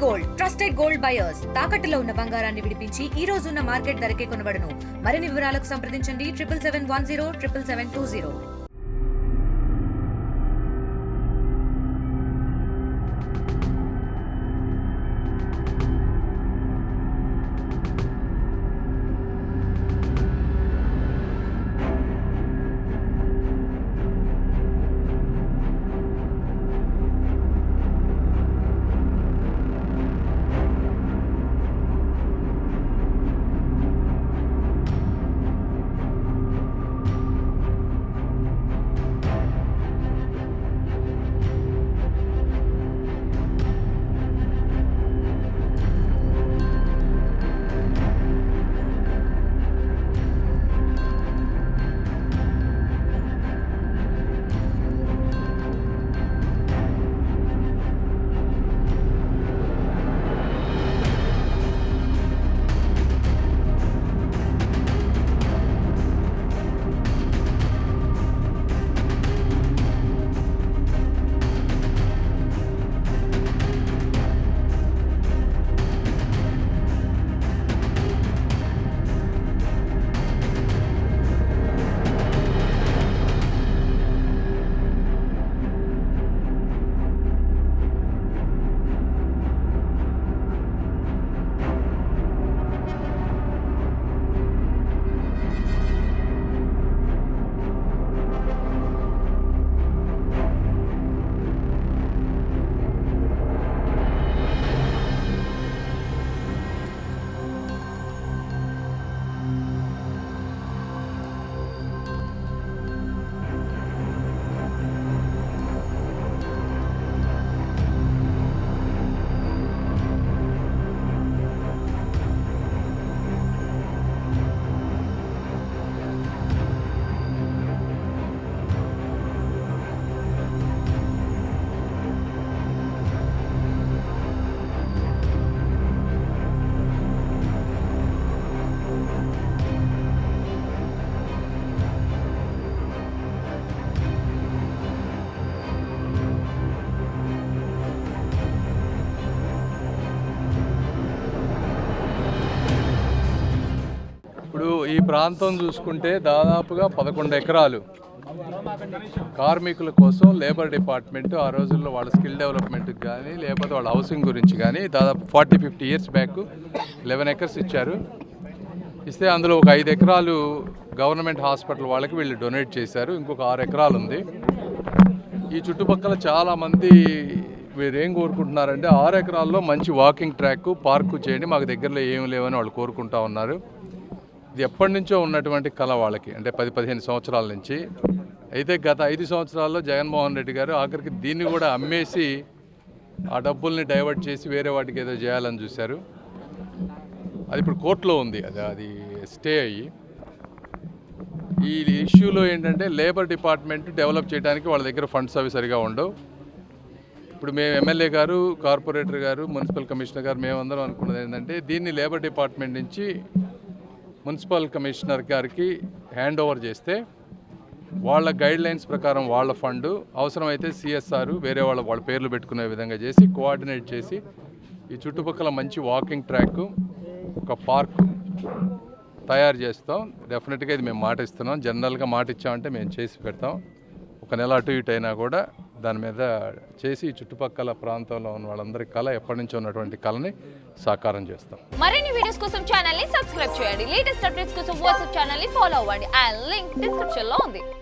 Gold trusted gold buyers తాకట్టులో ఉన్న బంగారాన్ని విడిపించి ఈ రోజు ఉన్న మార్కెట్ ధరకే కొనబడును. మరిన్ని వివరాలకు సంప్రదించండి 7771 77720. ఇప్పుడు ఈ ప్రాంతం చూసుకుంటే దాదాపుగా 11 ఎకరాలు కార్మికుల కోసం లేబర్ డిపార్ట్మెంట్ ఆ రోజుల్లో వాళ్ళ స్కిల్ డెవలప్మెంట్కి కానీ లేకపోతే వాళ్ళ హౌసింగ్ గురించి కానీ దాదాపు 40-50 ఇయర్స్ బ్యాక్ 11 ఎకర్స్ ఇచ్చారు. ఇస్తే అందులో ఒక 5 ఎకరాలు గవర్నమెంట్ హాస్పిటల్ వాళ్ళకి వీళ్ళు డొనేట్ చేశారు. ఇంకొక 6 ఎకరాలు ఉంది. ఈ చుట్టుపక్కల చాలామంది వీరేం కోరుకుంటున్నారంటే 6 ఎకరాల్లో మంచి వాకింగ్ ట్రాక్ పార్కు చేయండి, మాకు దగ్గరలో ఏమి లేవని వాళ్ళు కోరుకుంటా ఉన్నారు. ఇది ఎప్పటి నుంచో ఉన్నటువంటి కళ వాళ్ళకి, అంటే 10-15 సంవత్సరాల నుంచి. అయితే గత 5 సంవత్సరాల్లో జగన్మోహన్ రెడ్డి గారు ఆఖరికి దీన్ని కూడా అమ్మేసి ఆ డబ్బుల్ని డైవర్ట్ చేసి వేరే వాటికి ఏదో చేయాలని చూశారు. అది ఇప్పుడు కోర్టులో ఉంది, అది స్టే అయ్యి. ఈ ఇష్యూలో ఏంటంటే లేబర్ డిపార్ట్మెంట్ డెవలప్ చేయడానికి వాళ్ళ దగ్గర ఫండ్స్ అవి సరిగా ఉండవు. ఇప్పుడు మేము ఎమ్మెల్యే గారు, కార్పొరేటర్ గారు, మున్సిపల్ కమిషనర్ గారు మేమందరం అనుకున్నది ఏంటంటే దీన్ని లేబర్ డిపార్ట్మెంట్ నుంచి మున్సిపల్ కమిషనర్ గారికి హ్యాండ్ ఓవర్ చేస్తే వాళ్ళ గైడ్లైన్స్ ప్రకారం వాళ్ళ ఫండ్ అవసరమైతే సిఎస్ఆర్ వేరే వాళ్ళ పేర్లు పెట్టుకునే విధంగా చేసి కోఆర్డినేట్ చేసి ఈ చుట్టుపక్కల మంచి వాకింగ్ ట్రాక్, ఒక పార్క్ తయారు చేస్తాం. డెఫినెట్గా ఇది మేము మాట ఇస్తున్నాం. జనరల్గా మాట ఇచ్చామంటే మేము చేసి పెడతాం. ఒక నెల అటు ఇటు అయినా కూడా దాని మీద చేసి చుట్టుపక్కల ప్రాంతంలో ఉన్న వాళ్ళందరి కళ ఎప్పటి నుంచో ఉన్నటువంటి కళని సాకారం చేస్తాం. మరిన్ని వీడియోస్ కోసం ఛానల్ ని సబ్స్క్రైబ్ చేయండి. లేటెస్ట్ అప్డేట్స్ కోసం వాట్సాప్ ఛానల్ ని ఫాలో అవ్వండి. ఆ లింక్ డిస్క్రిప్షన్ లో ఉంది.